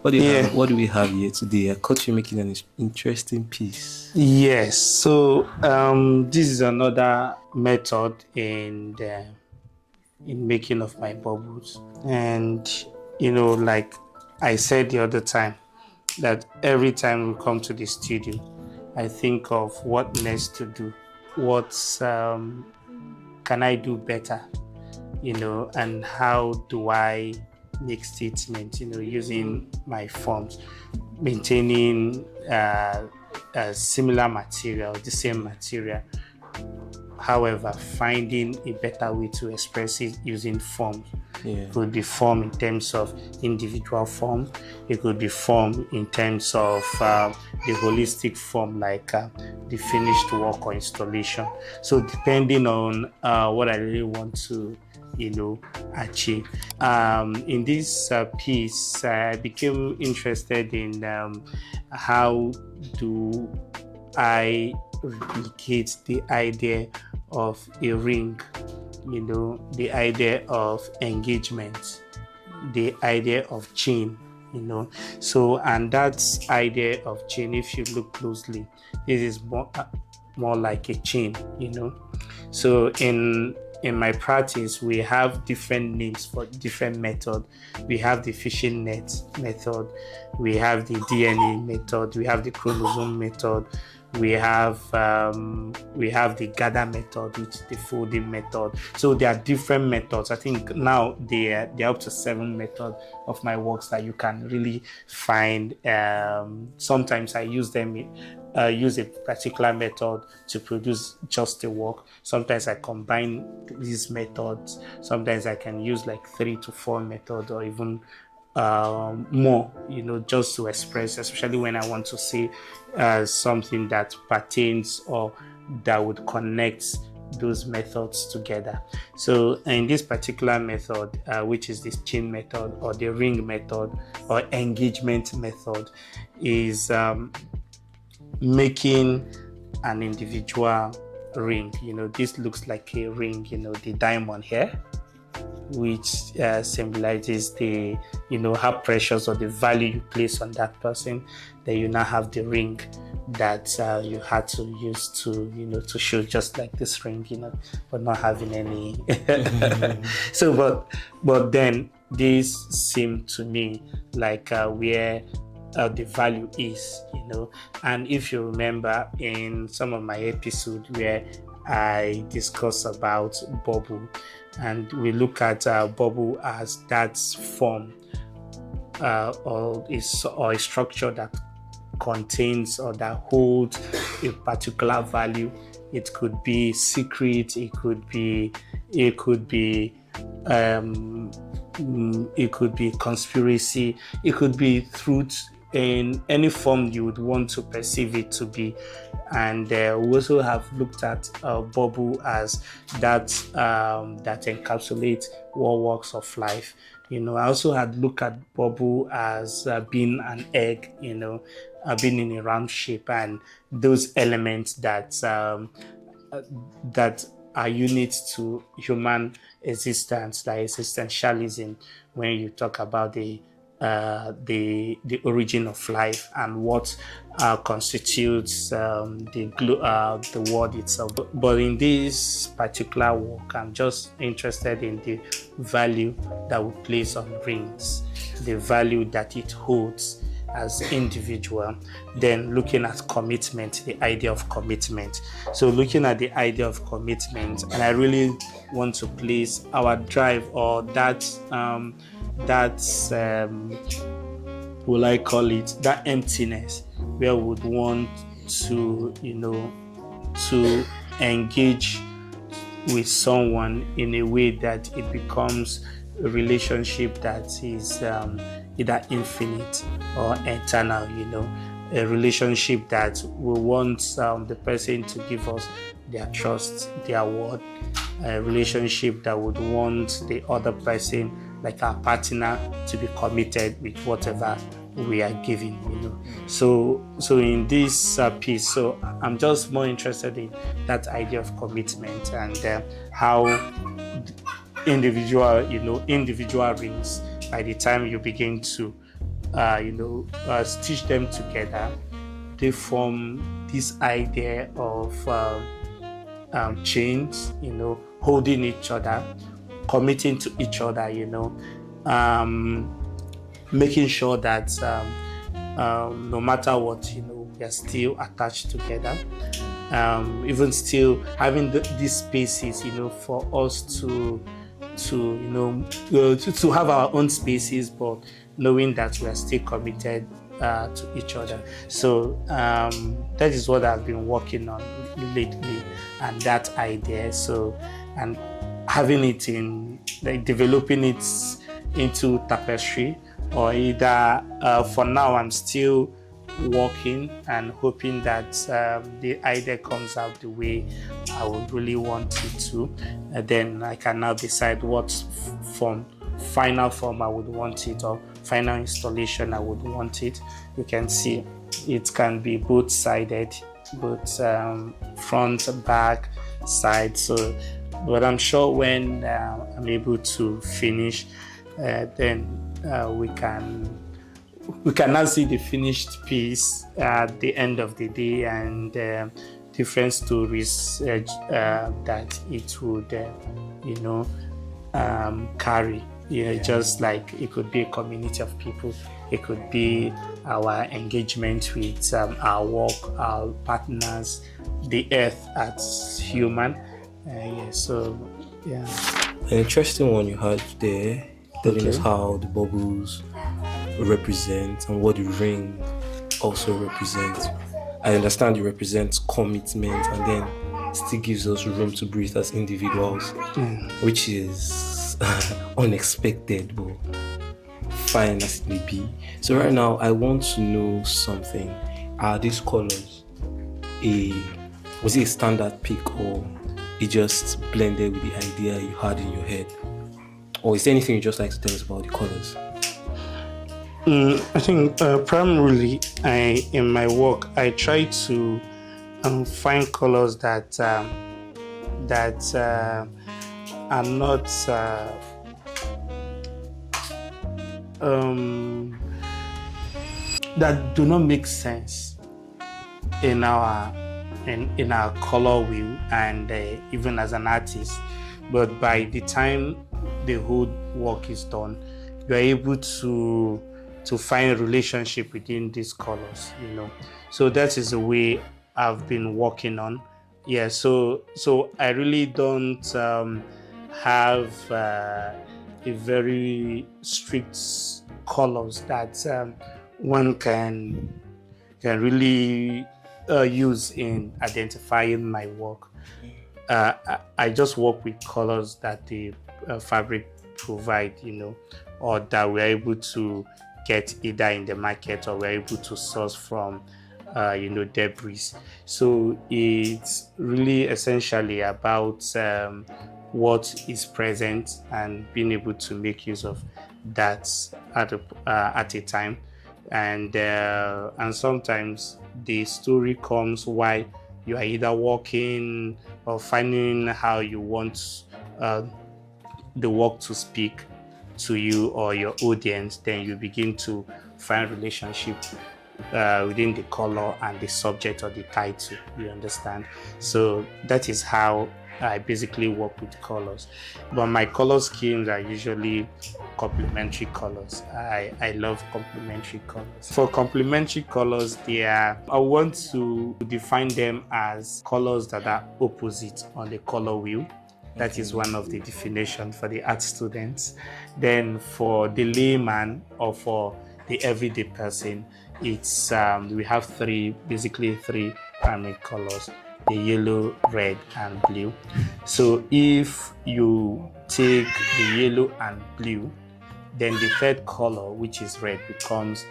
What do you Yeah. have? What do we have here today? I caught you making an interesting piece. Yes. So this is another method in making of my bubbles, and like I said the other time, that every time we come to the studio, I think of what next to do, what can I do better, and how do I make statements, using my forms, maintaining a similar material, the same material. However, finding a better way to express it using forms. Yeah. It could be form in terms of individual form. It could be form in terms of the holistic form, like the finished work or installation. So depending on what I really want to, achieve. In this piece, I became interested in how do I replicate the idea of a ring, the idea of engagement, the idea of chain, So, and that idea of chain, if you look closely, this is more like a chain, So in my practice, we have different names for different methods. We have the fishing net method, we have the DNA method, we have the chromosome method, we have the gather method, which is the folding method. So there are different methods. I think now they're up to 7 methods of my works that you can really find. Sometimes I use them. Use a particular method to produce just a work. Sometimes I combine these methods. Sometimes I can use like 3 to 4 methods or even more, just to express, especially when I want to say something that pertains or that would connect those methods together. So in this particular method, which is this chain method or the ring method or engagement method, is making an individual ring. This looks like a ring, the diamond here, which symbolizes the, how precious or the value you place on that person. Then you now have the ring that you had to use to, to show, just like this ring, but not having any. So, but then this seemed to me like where the value is, and if you remember in some of my episodes where I discuss about bubble, and we look at bubble as that form or a structure that contains or that holds a particular value. It could be secret, it could be conspiracy, it could be truth, in any form you would want to perceive it to be. And we also have looked at bubble as that encapsulates all walks of life. I also had looked at bubble as being an egg, being in a round shape, and those elements that are unique to human existence, like existentialism, when you talk about the origin of life and what constitutes the world itself. But in this particular work, I'm just interested in the value that we place on rings, the value that it holds as individual. Then looking at commitment, the idea of commitment. So looking at the idea of commitment, and I really want to place our drive, or will I call it, that emptiness, where we would want to, to engage with someone in a way that it becomes a relationship that is either infinite or eternal, a relationship that we want the person to give us their trust, their word, a relationship that would want the other person, like our partner, to be committed with whatever we are giving, So in this piece, so I'm just more interested in that idea of commitment and how individual rings, by the time you begin to stitch them together, they form this idea of chains, holding each other, committing to each other, making sure that no matter what, we are still attached together. Even still having these spaces, for us to have our own spaces, but knowing that we are still committed to each other. So that is what I've been working on lately, and that idea. So, and having it in, like, developing it into tapestry, or either for now I'm still working and hoping that the idea comes out the way I would really want it to, and then I can now decide what final form I would want it, or final installation I would want it. You can see it can be both sided, both front, back, side. So, but I'm sure when I'm able to finish, then we can now see the finished piece at the end of the day, and different stories that it would carry. Just like it could be a community of people, it could be our engagement with our work, our partners, the earth as human. So yeah. An interesting one you had there, telling us how the bubbles represent and what the ring also represents. I understand it represents commitment, and then still gives us room to breathe as individuals, which is unexpected, but fine as it may be. So right now, I want to know something. Are these colors was it a standard pick, or it just blended with the idea you had in your head? Or is there anything you just like to tell us about the colors? I think primarily in my work, I try to find colors that are not that do not make sense in our color wheel, and even as an artist. But by the time the whole work is done, you are able to find a relationship within these colors, So that is the way I've been working on. Yeah, so I really don't have a very strict colors that one can really use in identifying my work. I just work with colors that the fabric provide, or that we're able to get either in the market, or we're able to source from debris. So it's really essentially about what is present and being able to make use of that at a time. And sometimes the story comes while you are either working or finding how you want the work to speak to you or your audience. Then you begin to find relationship within the color and the subject or the title, you understand? So that is how I basically work with colors. But my color schemes are usually complementary colors. I love complementary colors. For complementary colors, I want to define them as colors that are opposite on the color wheel. That is one of the definitions for the art students. Then for the layman, or for the everyday person, it's we have three primary colors: the yellow, red, and blue. So if you take the yellow and blue, then the third color, which is red, becomes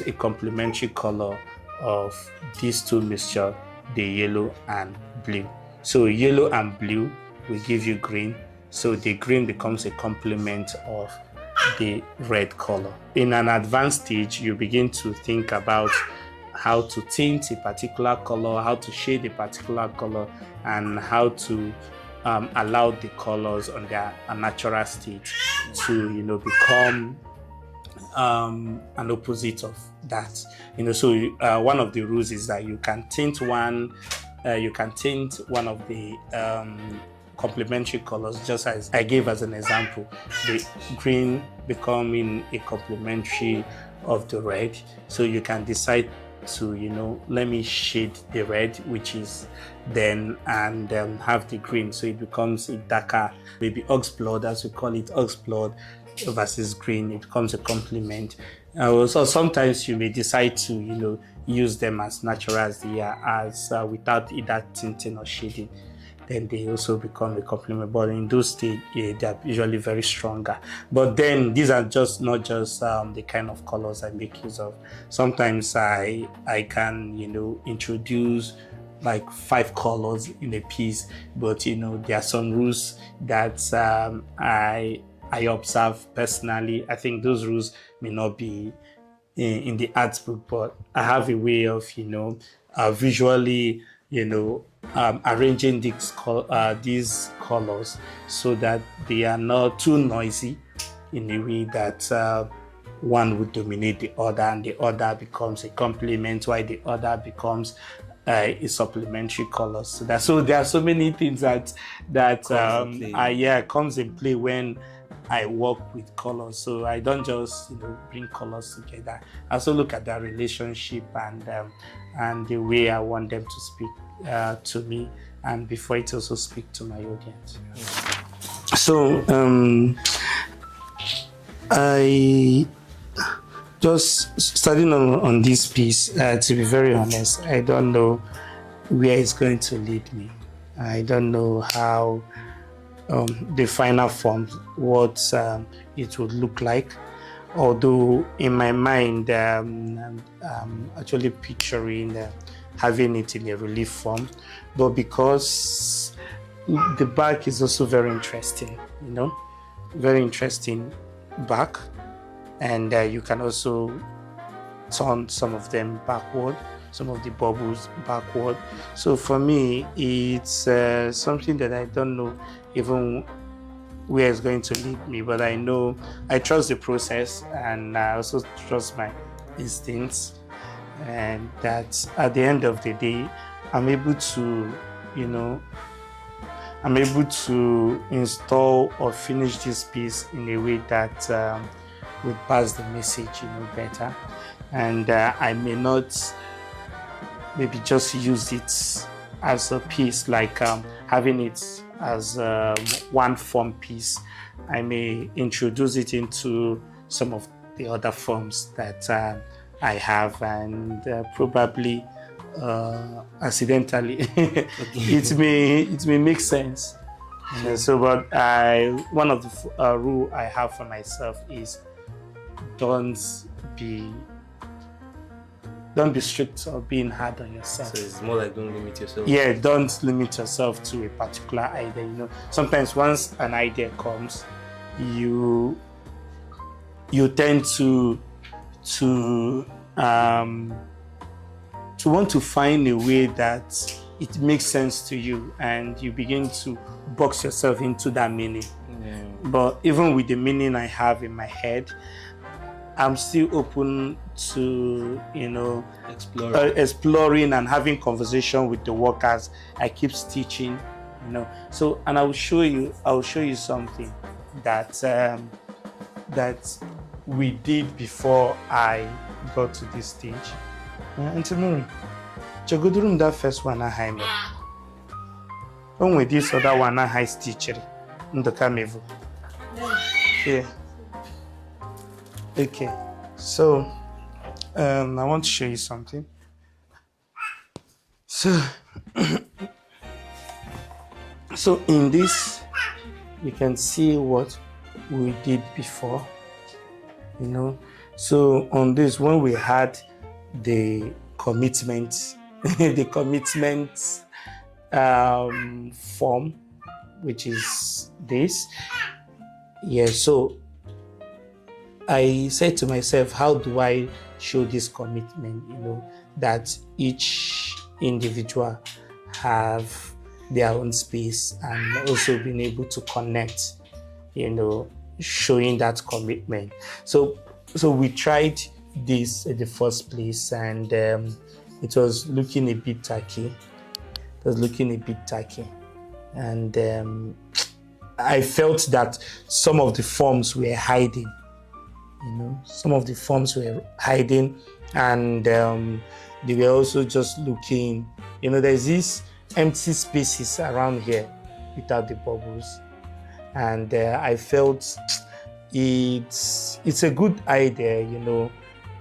a complementary color of these two mixture, the yellow and blue. So yellow and blue will give you green. So the green becomes a complement of the red color. In an advanced stage, you begin to think about how to tint a particular color, how to shade a particular color, and how to allow the colors on their natural state to become an opposite of that. So one of the rules is that you can tint one of the complementary colors, just as I gave as an example, the green becoming a complementary of the red. So you can decide to, let me shade the red, which is then, and have the green, so it becomes a darker, maybe ox blood, as we call it, ox blood versus green. It becomes a complement. So sometimes you may decide to, use them as natural as they are, as without either tinting or shading. Then they also become a complement. But in those states, they are usually very stronger. But then these are not just the kind of colors I make use of. Sometimes I can, introduce like 5 colors in a piece. But there are some rules that I observe personally. I think those rules may not be in the art book, but I have a way of, visually, arranging these colors so that they are not too noisy in a way that one would dominate the other and the other becomes a complement, while the other becomes a supplementary color. So there are so many things that comes in play when I work with colors. So I don't just bring colors together. I also look at their relationship and the way I want them to speak to me, and before it also speak to my audience. So I just starting on this piece. To be very honest, I don't know where it's going to lead me. I don't know how the final form, what it would look like. Although in my mind, I'm actually picturing having it in a relief form, but because the back is also very interesting, very interesting back, and you can also turn some of them backward, some of the bubbles backward. So for me, it's something that I don't know even where it's going to lead me, but I know I trust the process, and I also trust my instincts, and that at the end of the day, I'm able to install or finish this piece in a way that will pass the message better. And I may not maybe just use it as a piece, like having it as one form piece. I may introduce it into some of the other forms that I have, and probably accidentally it may make sense. So, but one of the rule I have for myself is don't be strict or being hard on yourself. So it's more like don't limit yourself. Yeah, don't limit yourself to a particular idea. Sometimes once an idea comes, you tend to want to find a way that it makes sense to you, and you begin to box yourself into that meaning. Yeah. But even with the meaning I have in my head, I'm still open to exploring and having conversation with the workers. I keep stitching, So, and I'll show you something that that we did before I got to this stage. And Nnorom, Chagodurum, that first one I had. Only this other one I had stitchery in the camevo. Yeah. Okay, so I want to show you something. So in this, you can see what we did before. So on this, when we had the commitment, form, which is this. Yeah. So I said to myself, how do I show this commitment? That each individual have their own space, and also being able to connect, showing that commitment. So So we tried this in the first place, and it was looking a bit tacky. It was looking a bit tacky, and I felt that some of the forms were hiding. Some of the forms were hiding, and they were also just looking. There's these empty spaces around here without the bubbles, and I felt it's a good idea,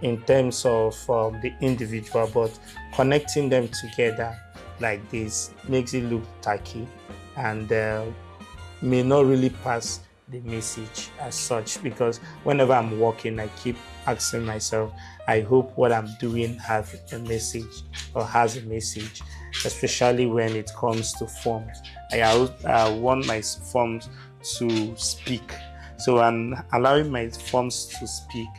in terms of the individual, but connecting them together like this makes it look tacky and may not really pass the message as such, because whenever I'm walking, I keep asking myself, I hope what I'm doing has a message or has a message, especially when it comes to forms. I want my forms to speak. So I'm allowing my forms to speak.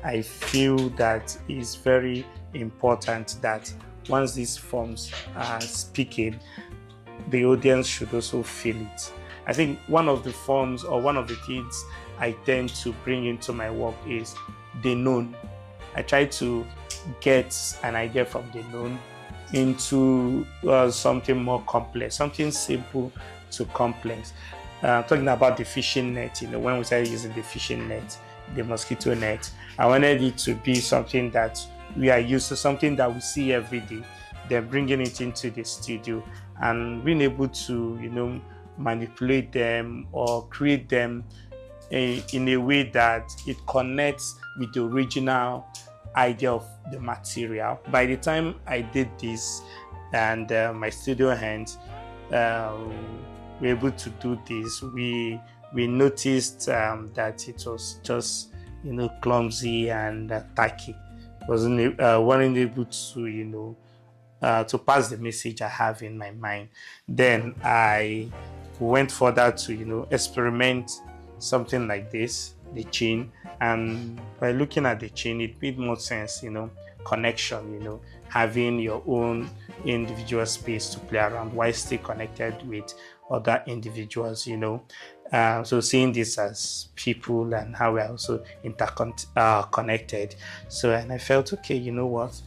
I feel that it's very important that once these forms are speaking, the audience should also feel it. I think one of the forms or one of the things I tend to bring into my work is the known. I try to get an idea from the known into something more complex, something simple to complex. Talking about the fishing net, when we started using the fishing net, the mosquito net, I wanted it to be something that we are used to, something that we see every day. Then bringing it into the studio and being able to, manipulate them or create them in a way that it connects with the original idea of the material. By the time I did this and my studio hands were able to do this, we noticed that it was just clumsy and tacky. Weren't able to to pass the message I have in my mind. Then I went further to experiment something like this, the chain, and by looking at the chain, it made more sense. Connection. Having your own individual space to play around while still connected with other individuals. So seeing this as people and how we're also connected. So, and I felt, okay, you know what?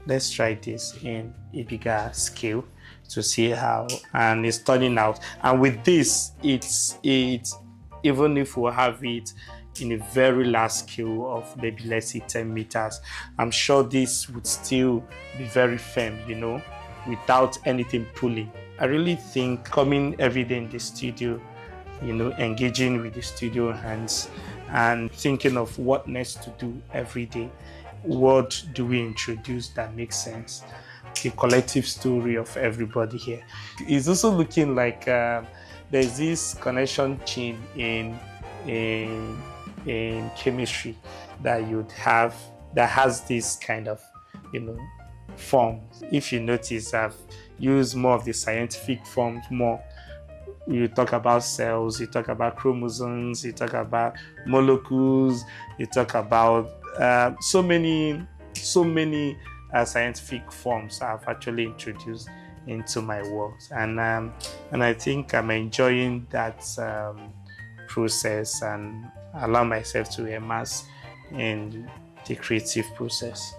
Let's try this in a bigger scale to see how, and it's turning out. And with this, it's even if we have it in a very large scale of maybe let's say 10 meters, I'm sure this would still be very firm, without anything pulling. I really think coming every day in the studio, engaging with the studio hands and thinking of what next to do every day. What do we introduce that makes sense? The collective story of everybody here. It's also looking like there's this connection chain in chemistry that you'd have that has this kind of form. If you notice, I've used more of the scientific forms more. You talk about cells, you talk about chromosomes, you talk about molecules, you talk about so many scientific forms I've actually introduced into my works, and I think I'm enjoying that process and allow myself to immerse in the creative process.